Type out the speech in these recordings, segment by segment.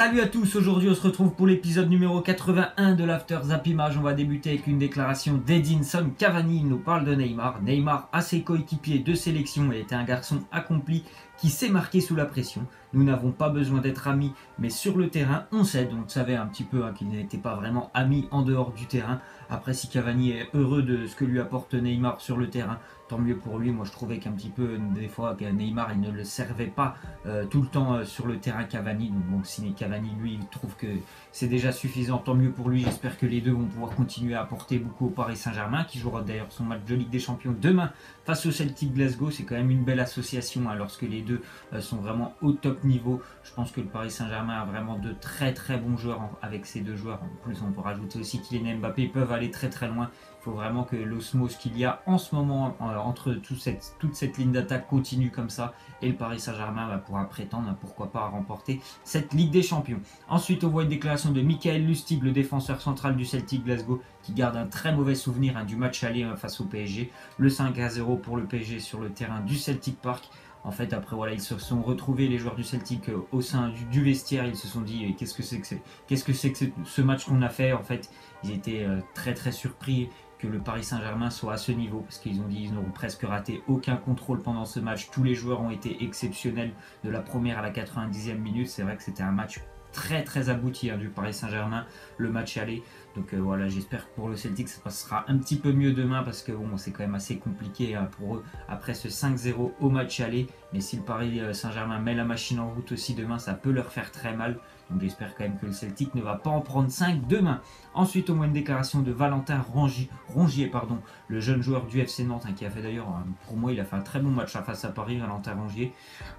Salut à tous, aujourd'hui on se retrouve pour l'épisode numéro 81 de l'After Zap Image. On va débuter avec une déclaration d'Edinson Cavani. Il nous parle de Neymar. Neymar, à ses coéquipiers de sélection, était un garçon accompli qui s'est marqué sous la pression. Nous n'avons pas besoin d'être amis, mais sur le terrain, on sait, donc on savait un petit peu qu'il n'était pas vraiment ami en dehors du terrain. Après, si Cavani est heureux de ce que lui apporte Neymar sur le terrain, tant mieux pour lui. Moi, je trouvais qu'un petit peu, des fois, Neymar, il ne le servait pas tout le temps sur le terrain Cavani. Donc, bon, si Cavani, lui, il trouve que c'est déjà suffisant, tant mieux pour lui. J'espère que les deux vont pouvoir continuer à apporter beaucoup au Paris Saint-Germain, qui jouera d'ailleurs son match de Ligue des Champions demain face au Celtic Glasgow. C'est quand même une belle association lorsque les deux sont vraiment au top niveau. Je pense que le Paris Saint-Germain a vraiment de très très bons joueurs avec ces deux joueurs. En plus, on peut rajouter aussi Kylian et Mbappé peuvent aller très très loin. Il faut vraiment que l'osmose qu'il y a en ce moment entre toute cette ligne d'attaque continue comme ça, et le Paris Saint-Germain pourra prétendre, pourquoi pas, à remporter cette Ligue des Champions. Ensuite, on voit une déclaration de Michael Lustig, le défenseur central du Celtic Glasgow, qui garde un très mauvais souvenir du match aller face au PSG. Le 5-0 pour le PSG sur le terrain du Celtic Park. En fait, après, voilà, ils se sont retrouvés, les joueurs du Celtic, au sein du vestiaire. Ils se sont dit, qu'est-ce que c'est que ce match qu'on a fait. En fait, ils étaient très très surpris que le Paris Saint-Germain soit à ce niveau, parce qu'ils ont dit qu'ils n'auront presque raté aucun contrôle pendant ce match. Tous les joueurs ont été exceptionnels de la première à la 90e minute. C'est vrai que c'était un match très très abouti du Paris Saint-Germain, le match aller. Donc voilà, j'espère que pour le Celtic ça passera un petit peu mieux demain, parce que bon, c'est quand même assez compliqué pour eux après ce 5-0 au match aller. Mais si le Paris Saint-Germain met la machine en route aussi demain, ça peut leur faire très mal. Donc j'espère quand même que le Celtic ne va pas en prendre 5 demain. Ensuite, on voit une déclaration de Valentin Rongier, le jeune joueur du FC Nantes, qui a fait d'ailleurs, pour moi, il a fait un très bon match face à Paris, Valentin Rongier.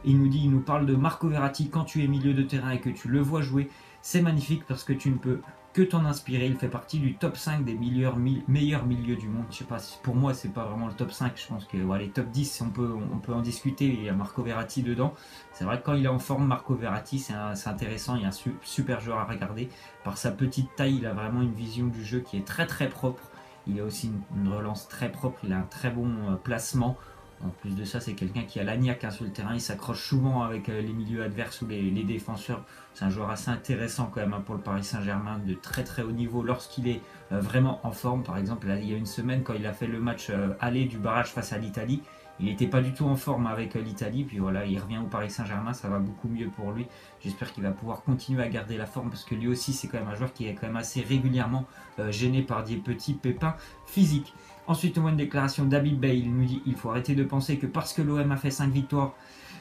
Il nous parle de Marco Verratti. Quand tu es milieu de terrain et que tu le vois jouer, c'est magnifique parce que tu ne peux que t'en inspirer. Il fait partie du top 5 des meilleurs milieux du monde. Je sais pas, pour moi c'est pas vraiment le top 5, je pense que les top 10 on peut en discuter. Il y a Marco Verratti dedans. C'est vrai que quand il est en forme, Marco Verratti, c'est intéressant. Il y a un super joueur à regarder. Par sa petite taille, il a vraiment une vision du jeu qui est très très propre. Il a aussi une relance très propre, il a un très bon placement. En plus de ça, c'est quelqu'un qui a l'agnac sur le terrain. Il s'accroche souvent avec les milieux adverses ou les défenseurs. C'est un joueur assez intéressant quand même pour le Paris Saint-Germain, de très très haut niveau lorsqu'il est vraiment en forme. Par exemple, là, il y a une semaine, quand il a fait le match aller du barrage face à l'Italie, il n'était pas du tout en forme avec l'Italie. Puis voilà, il revient au Paris Saint-Germain, ça va beaucoup mieux pour lui. J'espère qu'il va pouvoir continuer à garder la forme, parce que lui aussi, c'est quand même un joueur qui est quand même assez régulièrement gêné par des petits pépins physiques. Ensuite, on voit une déclaration d'Habib Beye. Il nous dit: il faut arrêter de penser que parce que l'OM a fait 5 victoires,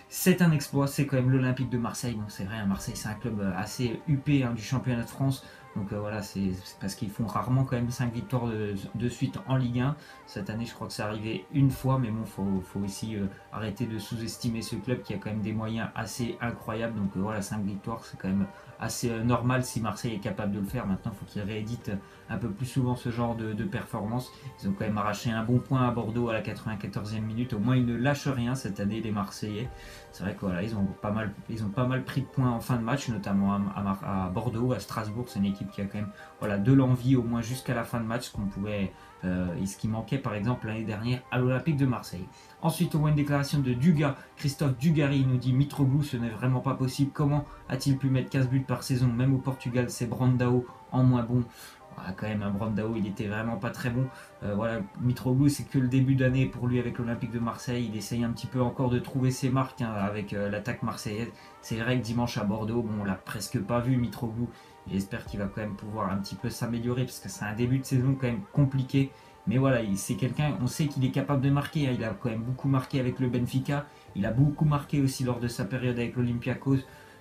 c'est un exploit. C'est quand même l'Olympique de Marseille. Bon, c'est vrai, Marseille, c'est un club assez huppé du championnat de France. Donc voilà, c'est parce qu'ils font rarement quand même 5 victoires de suite en Ligue 1. Cette année, je crois que c'est arrivé une fois, mais bon, faut aussi arrêter de sous-estimer ce club qui a quand même des moyens assez incroyables. Donc voilà, 5 victoires, c'est quand même assez normal si Marseille est capable de le faire. Maintenant, il faut qu'ils rééditent un peu plus souvent ce genre de performance. Ils ont quand même arraché un bon point à Bordeaux à la 94e minute. Au moins, ils ne lâchent rien cette année, les Marseillais. C'est vrai que voilà, ils ont pas mal pris de points en fin de match, notamment à Bordeaux, à Strasbourg. C'est une équipe qui a quand même de l'envie au moins jusqu'à la fin de match, ce qui manquait par exemple l'année dernière à l'Olympique de Marseille. Ensuite, on voit une déclaration de Christophe Dugarry. Il nous dit: Mitroglou, ce n'est vraiment pas possible. Comment a-t-il pu mettre 15 buts par saison? Même au Portugal, c'est Brandao en moins bon. Quand même, Brandao, il était vraiment pas très bon. Mitroglou, c'est que le début d'année pour lui avec l'Olympique de Marseille. Il essaye un petit peu encore de trouver ses marques avec l'attaque marseillaise. C'est vrai que dimanche à Bordeaux, on l'a presque pas vu, Mitroglou. J'espère qu'il va quand même pouvoir un petit peu s'améliorer, parce que c'est un début de saison quand même compliqué. Mais voilà, c'est quelqu'un, on sait qu'il est capable de marquer. Il a quand même beaucoup marqué avec le Benfica. Il a beaucoup marqué aussi lors de sa période avec l'Olympiakos.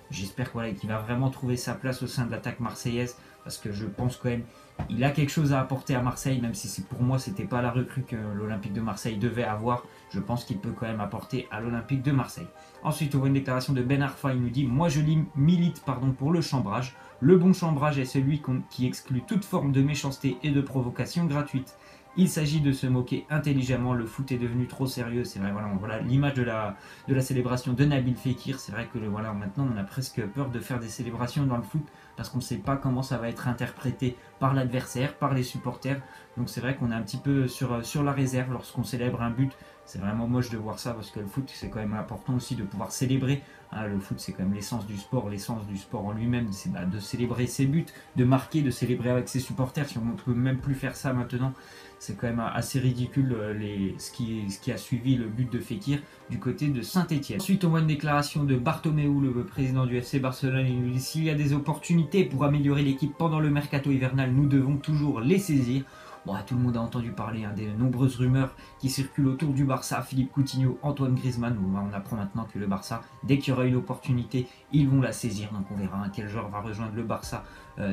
J'espère qu'il va vraiment trouver sa place au sein de l'attaque marseillaise, parce que je pense quand même il a quelque chose à apporter à Marseille, même si pour moi c'était pas la recrue que l'Olympique de Marseille devait avoir. Je pense qu'il peut quand même apporter à l'Olympique de Marseille. Ensuite, on voit une déclaration de Ben Arfa. Il nous dit: moi je milite pour le chambrage. Le bon chambrage est celui qui exclut toute forme de méchanceté et de provocation gratuite. Il s'agit de se moquer intelligemment. Le foot est devenu trop sérieux. C'est vrai, voilà l'image de la célébration de Nabil Fekir. C'est vrai que maintenant on a presque peur de faire des célébrations dans le foot, parce qu'on ne sait pas comment ça va être interprété par l'adversaire, par les supporters. Donc c'est vrai qu'on est un petit peu sur la réserve lorsqu'on célèbre un but C'est vraiment moche de voir ça parce que le foot, c'est quand même important aussi de pouvoir célébrer. Hein, le foot, c'est quand même l'essence du sport. L'essence du sport en lui-même, c'est de célébrer ses buts, de marquer, de célébrer avec ses supporters. Si on ne peut même plus faire ça maintenant, c'est quand même assez ridicule ce qui a suivi le but de Fekir du côté de Saint-Etienne. Ensuite, on voit une déclaration de Bartomeu, le président du FC Barcelone. Il nous dit: s'il y a des opportunités pour améliorer l'équipe pendant le mercato hivernal, nous devons toujours les saisir. Bon, tout le monde a entendu parler des nombreuses rumeurs qui circulent autour du Barça. Philippe Coutinho, Antoine Griezmann. Bon, on apprend maintenant que le Barça, dès qu'il y aura une opportunité, ils vont la saisir. Donc on verra quel joueur va rejoindre le Barça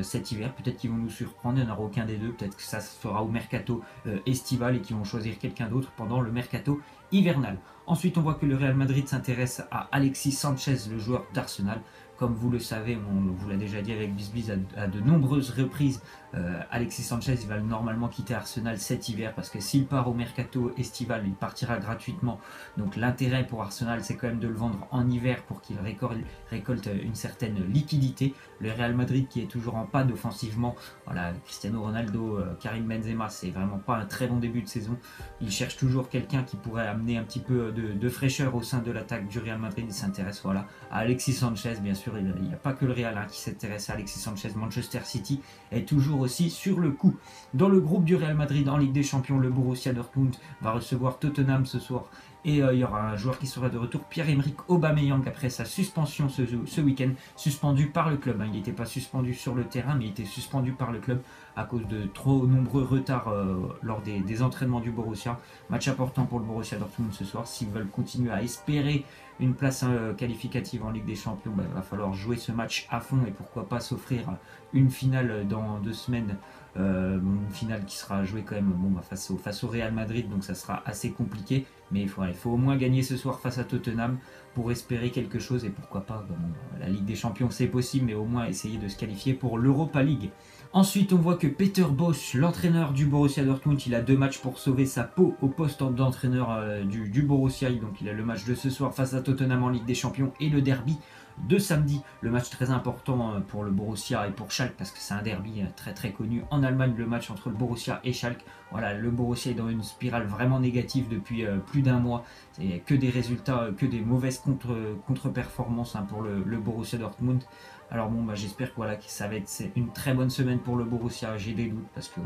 cet hiver. Peut-être qu'ils vont nous surprendre, il n'y en aura aucun des deux. Peut-être que ça se fera au mercato estival et qu'ils vont choisir quelqu'un d'autre pendant le mercato hivernal. Ensuite, on voit que le Real Madrid s'intéresse à Alexis Sanchez, le joueur d'Arsenal. Comme vous le savez, on vous l'a déjà dit avec Bisbis à de nombreuses reprises, Alexis Sanchez il va normalement quitter Arsenal cet hiver parce que s'il part au mercato estival, il partira gratuitement. Donc l'intérêt pour Arsenal, c'est quand même de le vendre en hiver pour qu'il récolte une certaine liquidité. Le Real Madrid qui est toujours en panne offensivement, voilà, Cristiano Ronaldo, Karim Benzema, c'est vraiment pas un très bon début de saison. Il cherche toujours quelqu'un qui pourrait amener un petit peu de fraîcheur au sein de l'attaque du Real Madrid. Il s'intéresse à Alexis Sanchez, bien sûr. Il n'y a pas que le Real qui s'intéresse à Alexis Sanchez. Manchester City est toujours aussi sur le coup. Dans le groupe du Real Madrid en Ligue des Champions, le Borussia Dortmund va recevoir Tottenham ce soir. Et il y aura un joueur qui sera de retour, Pierre-Emerick Aubameyang, après sa suspension ce week-end, suspendu par le club. Il n'était pas suspendu sur le terrain, mais il était suspendu par le club à cause de trop nombreux retards lors des entraînements du Borussia. Match important pour le Borussia Dortmund ce soir. S'ils veulent continuer à espérer une place qualificative en Ligue des Champions, il va falloir jouer ce match à fond et pourquoi pas s'offrir une finale dans 2 semaines. Une finale qui sera jouée quand même face au Real Madrid, donc ça sera assez compliqué, mais il faut au moins gagner ce soir face à Tottenham pour espérer quelque chose, et pourquoi pas, la Ligue des Champions c'est possible, mais au moins essayer de se qualifier pour l'Europa League. Ensuite, on voit que Peter Bosz, l'entraîneur du Borussia Dortmund, il a 2 matchs pour sauver sa peau au poste d'entraîneur du Borussia. Donc il a le match de ce soir face à Tottenham en Ligue des Champions et le derby de samedi. Le match très important pour le Borussia et pour Schalke parce que c'est un derby très très connu en Allemagne, le match entre le Borussia et Schalke. Voilà, le Borussia est dans une spirale vraiment négative depuis plus d'1 mois. C'est que des résultats, que des mauvaises contre-performances pour le Borussia Dortmund. Alors j'espère que ça va être une très bonne semaine pour le Borussia. J'ai des doutes parce que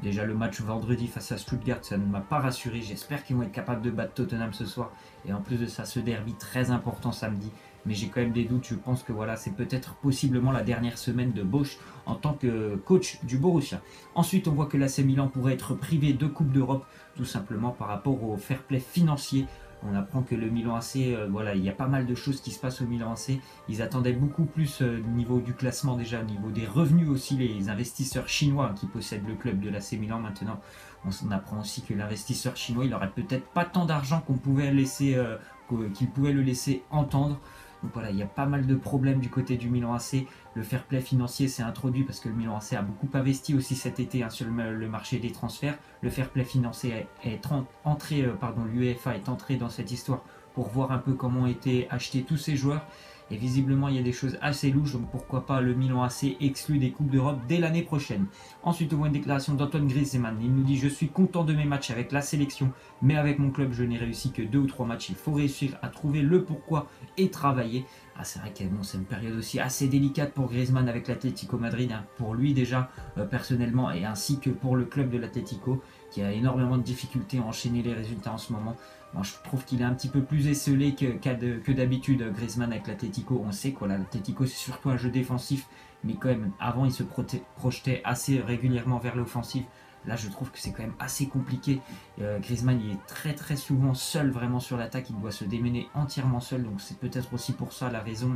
déjà le match vendredi face à Stuttgart, ça ne m'a pas rassuré. J'espère qu'ils vont être capables de battre Tottenham ce soir. Et en plus de ça, ce derby très important samedi. Mais j'ai quand même des doutes. Je pense que c'est peut-être possiblement la dernière semaine de Bosz en tant que coach du Borussia. Ensuite, on voit que l'AC Milan pourrait être privé de Coupe d'Europe, tout simplement par rapport au fair play financier. On apprend que le Milan AC, il y a pas mal de choses qui se passent au Milan AC. Ils attendaient beaucoup plus au niveau du classement déjà, au niveau des revenus aussi, les investisseurs chinois qui possèdent le club de l'AC Milan maintenant. On apprend aussi que l'investisseur chinois, il n'aurait peut-être pas tant d'argent qu'il pouvait le laisser entendre. Donc il y a pas mal de problèmes du côté du Milan AC. Le fair play financier s'est introduit parce que le Milan AC a beaucoup investi aussi cet été sur le marché des transferts. Le fair play financier l'UEFA est entré dans cette histoire pour voir un peu comment ont été achetés tous ces joueurs. Et visiblement, il y a des choses assez louches, donc pourquoi pas le Milan AC exclu des Coupes d'Europe dès l'année prochaine. Ensuite, on voit une déclaration d'Antoine Griezmann. Il nous dit: je suis content de mes matchs avec la sélection, mais avec mon club, je n'ai réussi que 2 ou 3 matchs. Il faut réussir à trouver le pourquoi et travailler. C'est vrai que c'est une période aussi assez délicate pour Griezmann avec l'Atlético Madrid, pour lui déjà personnellement, et ainsi que pour le club de l'Atlético, qui a énormément de difficultés à enchaîner les résultats en ce moment. Je trouve qu'il est un petit peu plus esselé que d'habitude, Griezmann avec l'Atlético. On sait que l'Atlético c'est surtout un jeu défensif, mais quand même avant il se projetait assez régulièrement vers l'offensive. Là je trouve que c'est quand même assez compliqué. Griezmann il est très très souvent seul vraiment sur l'attaque, il doit se démener entièrement seul, donc c'est peut-être aussi pour ça la raison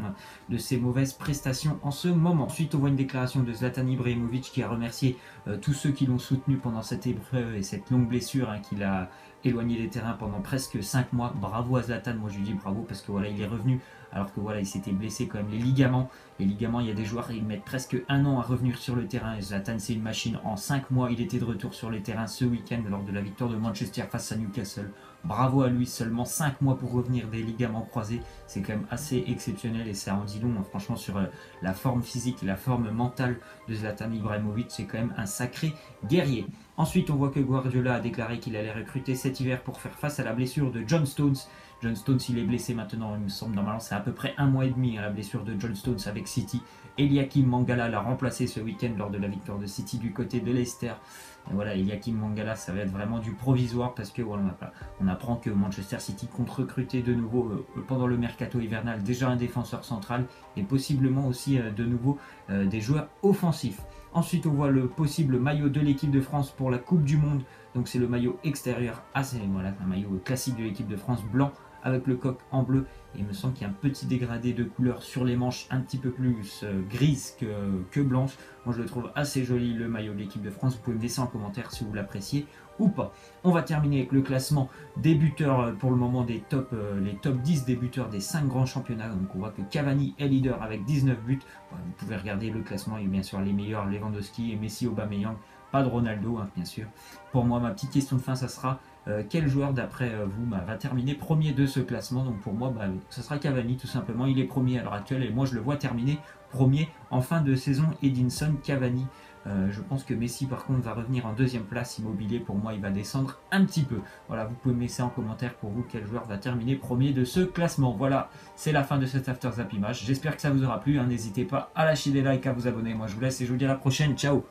de ses mauvaises prestations en ce moment. Ensuite on voit une déclaration de Zlatan Ibrahimovic qui a remercié tous ceux qui l'ont soutenu pendant cette épreuve et cette longue blessure qu'il a éloigné des terrains pendant presque 5 mois. Bravo à Zlatan, moi je lui dis bravo parce que il est revenu alors que il s'était blessé quand même les ligaments. Les ligaments, il y a des joueurs, ils mettent presque 1 an à revenir sur le terrain. Et Zlatan, c'est une machine. En 5 mois, il était de retour sur les terrains ce week-end lors de la victoire de Manchester face à Newcastle. Bravo à lui, seulement 5 mois pour revenir des ligaments croisés, c'est quand même assez exceptionnel et ça en dit long, hein, franchement, sur la forme physique et la forme mentale de Zlatan Ibrahimovic, c'est quand même un sacré guerrier. Ensuite, on voit que Guardiola a déclaré qu'il allait recruter cet hiver pour faire face à la blessure de John Stones. John Stones, il est blessé maintenant, il me semble, normalement, c'est à peu près 1 mois et demi, hein, la blessure de John Stones avec City. Eliakim Mangala l'a remplacé ce week-end lors de la victoire de City du côté de Leicester. Et voilà, Eliakim Mangala, ça va être vraiment du provisoire parce que voilà, on apprend que Manchester City compte recruter de nouveau pendant le mercato hivernal déjà un défenseur central et possiblement aussi de nouveau des joueurs offensifs. Ensuite, on voit le possible maillot de l'équipe de France pour la Coupe du Monde. Donc c'est le maillot extérieur, voilà, un maillot classique de l'équipe de France, blanc avec le coq en bleu. Et il me semble qu'il y a un petit dégradé de couleur sur les manches, un petit peu plus grise que blanche. Moi je le trouve assez joli, le maillot de l'équipe de France. Vous pouvez me laisser en commentaire si vous l'appréciez ou pas. On va terminer avec le classement des buteurs pour le moment des les top 10 des buteurs des 5 grands championnats. Donc on voit que Cavani est leader avec 19 buts. Vous pouvez regarder le classement, il y a bien sûr les meilleurs, Lewandowski et Messi, Aubameyang. Pas de Ronaldo, hein, bien sûr. Pour moi, ma petite question de fin, ça sera quel joueur d'après vous va terminer premier de ce classement? Donc pour moi, ça sera Cavani tout simplement. Il est premier à l'heure actuelle et moi je le vois terminer premier en fin de saison. Edinson Cavani. Je pense que Messi par contre va revenir en deuxième place. Immobilier, pour moi, il va descendre un petit peu. Voilà, vous pouvez me laisser en commentaire pour vous quel joueur va terminer premier de ce classement. Voilà, c'est la fin de cet After Zap Image. J'espère que ça vous aura plu. Hein. N'hésitez pas à lâcher des likes, à vous abonner. Moi je vous laisse et je vous dis à la prochaine. Ciao.